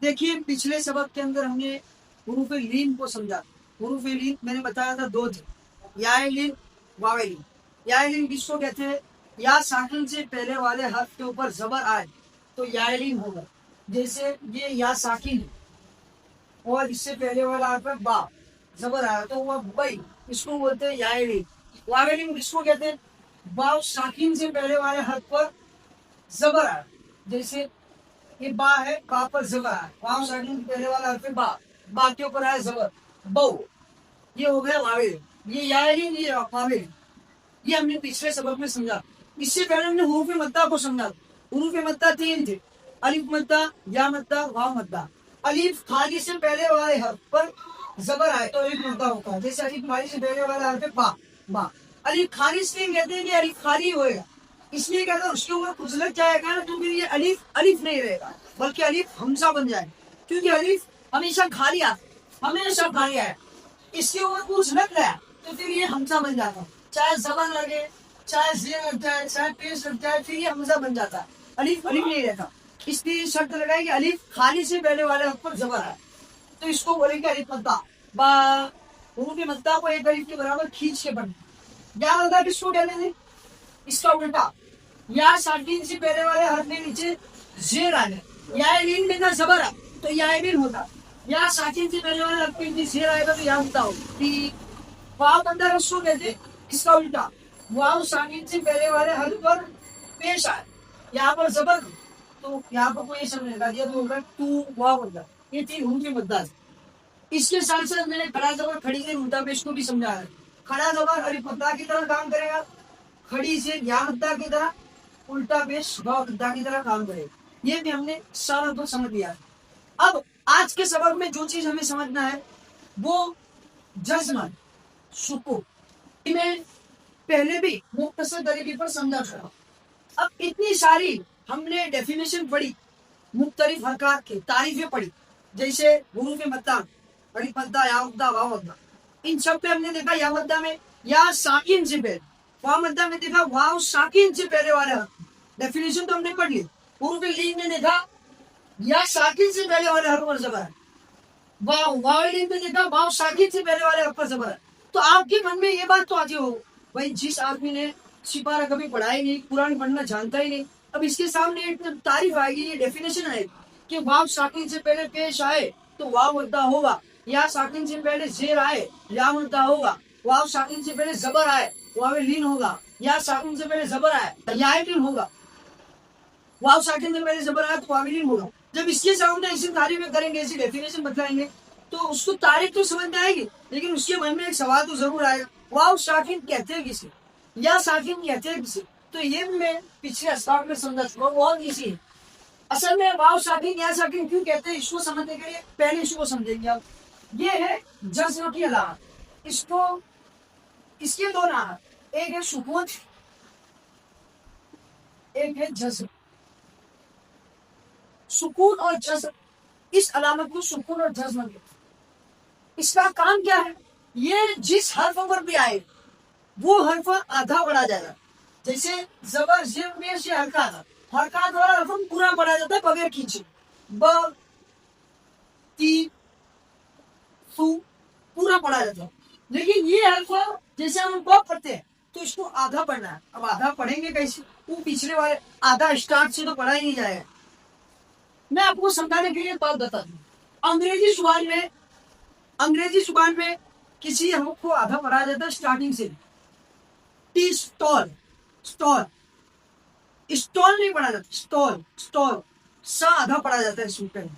देखिए पिछले सबक के अंदर हमने हुरूफ लीन को समझा। हुरूफ लीन मैंने बताया था दो थे, याए लीन, वावे लीन। याए लीन किसको कहते हैं? या साकिन से पहले वाले हर्फ के ऊपर जबर आए तो याए लीन होगा। जैसे ये या साकिन है और इससे पहले वाला हर्फ है बा, जबर आया तो वह बई, इसको बोलते हैं याए लीन। वावे लीन किसको कहते हैं? वाव साकिन से पहले वाले हर्फ पर जबर आया। जैसे ये बा है, बा पर जबर है, वाव साकिन के पहले वाला हर्फ है बा, बा के ऊपर आया जबर, बो। ये हो गया वाविल। ये यारिन, ये वाविल। ये हमने पिछले सबक में समझा। इससे पहले हमने हुरूफ मद्दा को समझा। हुरूफ मद्दा तीन थे, अलिफ मद्दा, या मद्दा, वाव मद्दा। अलिफ खाली से पहले वाले हर्फ पर जबर आए तो अलिफ मद्दा होता है। जैसे अलिफ खाली से पहले वाला हर्फ है बा, बा। अलिफ खाली इसलिए कहते हैं कि अलिफ खाली होएगा, इसलिए कहते हैं उसके ऊपर कुछ लग जाएगा ना तो फिर ये अलिफ अलिफ नहीं रहेगा, बल्कि अलिफ हमजा बन जाए, क्योंकि अलिफ हमेशा खाली आता, हमेशा खाली आया। इसके ऊपर कुछ लग गया तो फिर ये हमजा बन जाता, चाहे जबान लगे, चाहे जेर लग जाए, चाहे पेश लग जाए, फिर ये हमजा बन जाता, अलिफ अलिफ नहीं रहता। इसलिए शर्त लगाई कि अलिफ खाली से पहले वाले हर्फ पर जबर है, तो इसको बोलेंगे अलिफ मद्दा। बा उनके मद्दा को एक अलिफ के बराबर खींच के पढ़ना। या मद्दा किसको कहते हैं? इसका उल्टा, या साकिन से पहले वाले हर्फ के नीचे जेर आ जाए, या लीन में ना जबर है तो या लीन होता, या साकिन से पहले वाले हर्फ के नीचे जेर आएगा तो या होता हो। वाव बंदा रस्सो कहते, इसका उल्टा, वाव साकिन से पहले वाले हर्फ पर पेश आए, यहाँ पर जबर, तो यहाँ पर कोई समझ लगा दिया तो होगा तू वाव बंदा। ये तीन उनके मुद्दा है। इसके साथ साथ मैंने खड़ा जबर खड़ी से मुद्दा पेश को भी समझाया। खड़ा जबर अलिफ मुद्दा की तरह काम करेगा, खड़ी से या मुद्दा की तरह उल्टा पेश वाव मुद्दा की तरह काम करेगा। ये भी हमने सारा तो समझ लिया। अब आज के सबक में जो चीज हमें समझना है वो जज्म, सुकून। मैं पहले भी मुख्तसर तरीके पर समझा था। अब इतनी सारी हमने डेफिनेशन पढ़ी, मुख्तलिफ हरकत की तारीफें पढ़ी, जैसे हुरूफ मद्दा, अलिफ मद्दा, या मद्दा, वाव मद्दा। इन सब पे हमने देखा या मद्दा में या साकिन से पहले, वाव मद्दा में देखा वाव साकिन से पहले वाले हर्फ। डेफिनेशन तो हमने पढ़ ली। हुरूफ लीन में देखा या साकिन से पहले वाले हर्फ पर जबर है, वाव वाव लीन में देखा वाव साकिन से पहले वाले हर्फ पर जबर है। तो आपके मन में ये बात तो आती हो, भाई जिस आदमी ने सिपारा कभी पढ़ा ही नहीं, कुरान पढ़ना जानता ही नहीं, अब इसके सामने एक तारीफ आएगी, ये डेफिनेशन आएगी कि वाव साकिन से पहले पेश आए तो वाव मुद्दा होगा, या साकिन से पहले जेर आए या मुद्दा होगा, वाव साकिन से पहले जबर आए वाव लीन होगा, या साकिन से पहले जबर आए या लीन होगा, वाव साकिन से पहले जबर आए तो वाव लीन होगा। जब इसके सामने ऐसी तारीफ करेंगे, ऐसी डेफिनेशन बताएंगे तो उसको तारीफ तो समझ में आएगी, लेकिन उसके मन में एक सवाल तो जरूर आएगा, वाव साकिन कहते हैं किसे, या साकिन कहते हैं किसे? तो ये मैं पिछले अस्ताफ में समझा चुका हूँ, और किसी असल में वाव साकिन या साकिन क्यों कहते हैं, इसको समझने के लिए पहले इसको समझेंगे आप। ये है जज्म की अलामत। इसको इसके दो नाम, एक है सुकून, एक है जज्म। सुकून और जज्म, इस अलामत को सुकून और जज्म कहते हैं। इसका काम क्या है? ये जिस हर्फ पर भी आए वो हर्फ आधा पढ़ा जाएगा। जैसे जबर जेर में से हरकत, हरकत वाला हर्फ पूरा पढ़ा जाता है बगैर खींचे, ब ती सु पूरा पढ़ा जाता है। लेकिन ये हर्फ जैसे हम ब पढ़ते हैं तो इसको आधा पढ़ना है। अब आधा पढ़ेंगे कैसे? वो पिछले वाले आधा स्टार्ट से तो पढ़ा ही नहीं जाएगा। मैं आपको समझाने के लिए बात बता दूं, अंग्रेजी जुबान में किसी हर्फ को आधा पढ़ा जाता है स्टार्टिंग से। टी स्टॉल, स्टॉल, स्टॉल नहीं पढ़ा जाता, स्टॉल, स्टॉल, सा आधा पढ़ा जाता है सूट में।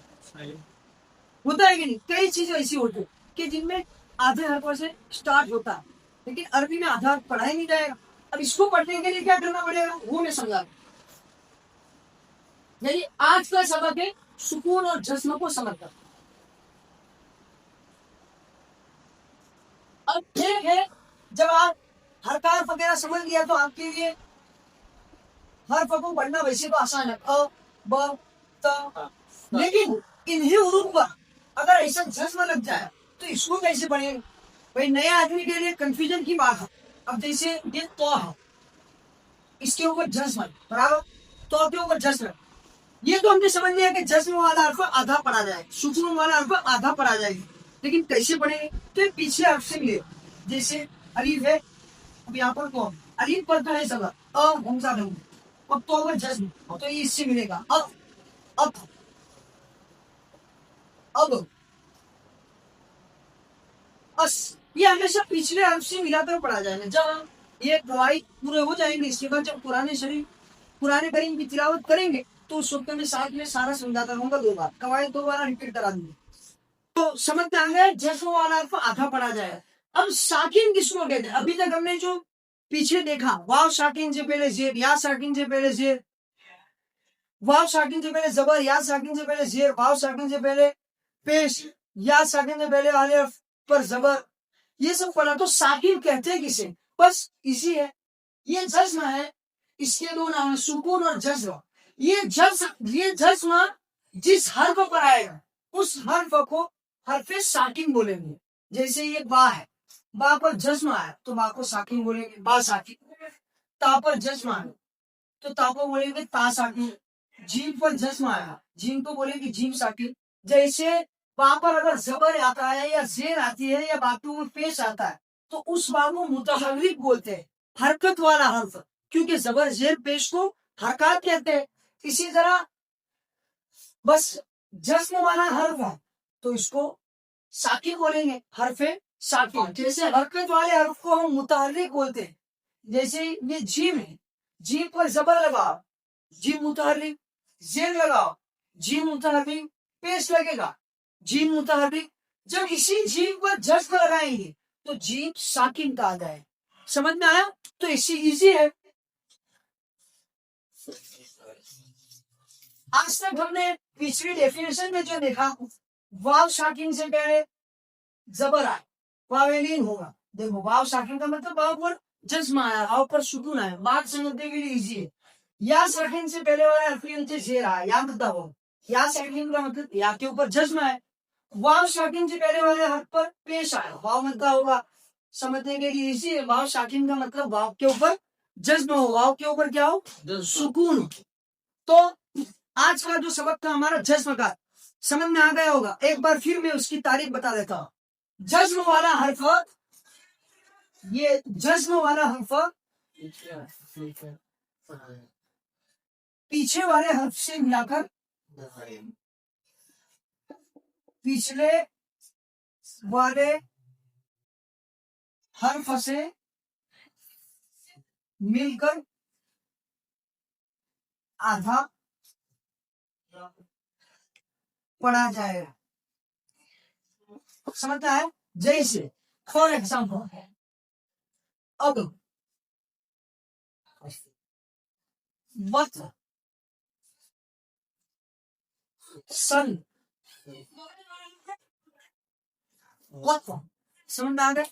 होता है कि नहीं? कई चीजें ऐसी होती है कि जिनमें आधे हर्फों से स्टार्ट होता है, लेकिन अरबी में आधा पढ़ा ही नहीं जाएगा। अब इसको पढ़ने के लिए क्या करना पड़ेगा वो मैं समझा। यानी आज का सबक है सुकून और जज्म को समझना। अब ठीक है, जब आप हरकत वगैरह समझ लिया तो आपके लिए हर को पढ़ना वैसे तो आसान है, अ ब त, लेकिन इन्हीं हुरूफ पर अगर ऐसा जज्म लग जाए तो इसको कैसे पढ़ेंगे? भाई नए आदमी के लिए कंफ्यूजन की बात है। अब जैसे ये तो है, इसके ऊपर जज्म है बराबर, तो के ऊपर जज्म है, ये तो हमने समझ लिया कि जज्म वाला हर्फ आधा पढ़ा जाए, सुकून वाला हर्फ आधा पढ़ा जाएगी, लेकिन कैसे पढ़ेंगे? तो पीछे हर्फ से मिले, जैसे अलीफ है, अब यहाँ पर कौन अलीफ पढ़ता है सब हमजा नहीं, अब तो अगर जज्म तो ये इससे मिलेगा अब अब अस, ये हमेशा पिछले हर्फ से मिलाकर पढ़ा जाएगा। जब ये कवायद पूरे हो जाएंगे, इसके बाद जब कुरान करीम की तिलावत करेंगे तो उस वक्त में साथ में सारा समझाता रहूंगा, 2 बार कवायद 2 बार रिपीट करा दूंगी। तो समझ में आ गया, जज्म वाला हर्फ आधा पढ़ा जाएगा। अब साकिन किसको कहते हैं? अभी तक हमने जो पीछे देखा, वाव साकिन से पहले जेर, या साकिन से पहले जेर, वाव साकिन से पहले जबर, या साकिन से पहले जेर, वाव साकिन से पहले पेश, या साकिन से पहले वाले हर्फ पर जबर, ये सब पढ़ा। तो साकिन कहते हैं किसे? बस इसी है, ये जज्म है, इसके 2 नाम है, सुकून और जज्म। ये जज्म जिस हर्फ पर आएगा उस हर्फ को हर्फे साकिन बोलेंगे। जैसे ये बा है, बा पर जज्म आया तो बा को साकिन बोलेंगे, बा साकिन। ता पर जज्म आया तो ता को बोलेंगे ता साकिन। जीम पर जज्म आया, जीम को बोलेंगे जीम साकिन। जैसे बा पर अगर जबर आता है या जेर आती है या बातों में पेश आता है तो उस बा को मुतहर्रिक बोलते हैं, हरकत वाला हर्फ, क्योंकि जबर जेर पेश को हरकत कहते हैं। इसी तरह बस जज्म वाला हर्फ है तो इसको साकिन बोलेंगे, हरफे साकिन। जैसे हरकत वाले हर्फ को हम मुतहर्रिक बोलते हैं, जैसे ये जीम है, जीम पर जबर लगाओ, जीम मुतहर्रिक, जेर लगाओ, जीम मुतहर्रिक, पेश लगेगा, जीम मुतहर्रिक। जब इसी जीम पर जज्म लगाएंगे तो जीम साकिन कहा जाए। समझ में आया? तो इसी इजी है। आज तक हमने पिछली डेफिनेशन में जो देखा, वाव साकिन से पहले जबर आए, वावेलीन होगा। देखो वाव साकिन का मतलब वाव पर जज्म आया, वाव पर सुकून आया, बात समझने के लिए इजी है। या साकिन से पहले वाला हरफ से जेर आया, या मतलब हो, या साकिन का मतलब या के ऊपर जज्म है। वाव साकिन से पहले वाले हर्फ पर पेश आया, वाव मतलब होगा, समझने के लिए इजी है। वाव साकिन का मतलब वाव के ऊपर जज्म हो, वाव के ऊपर क्या हो? सुकून। तो आज का जो सबक था हमारा जज्म का, समझ में आ गया होगा। एक बार फिर मैं उसकी तारीफ बता देता हूँ। जज्म वाला हर्फ, ये जज्म वाला हर्फ पीछे वाले हर्फ से मिलाकर पिछले वाले हर्फ से मिलकर आधा पढ़ा जाएगा। समझता है? जैसे फॉर एग्जाम्पल, अब वक्त, सन, वक्त, समझ में आ गया?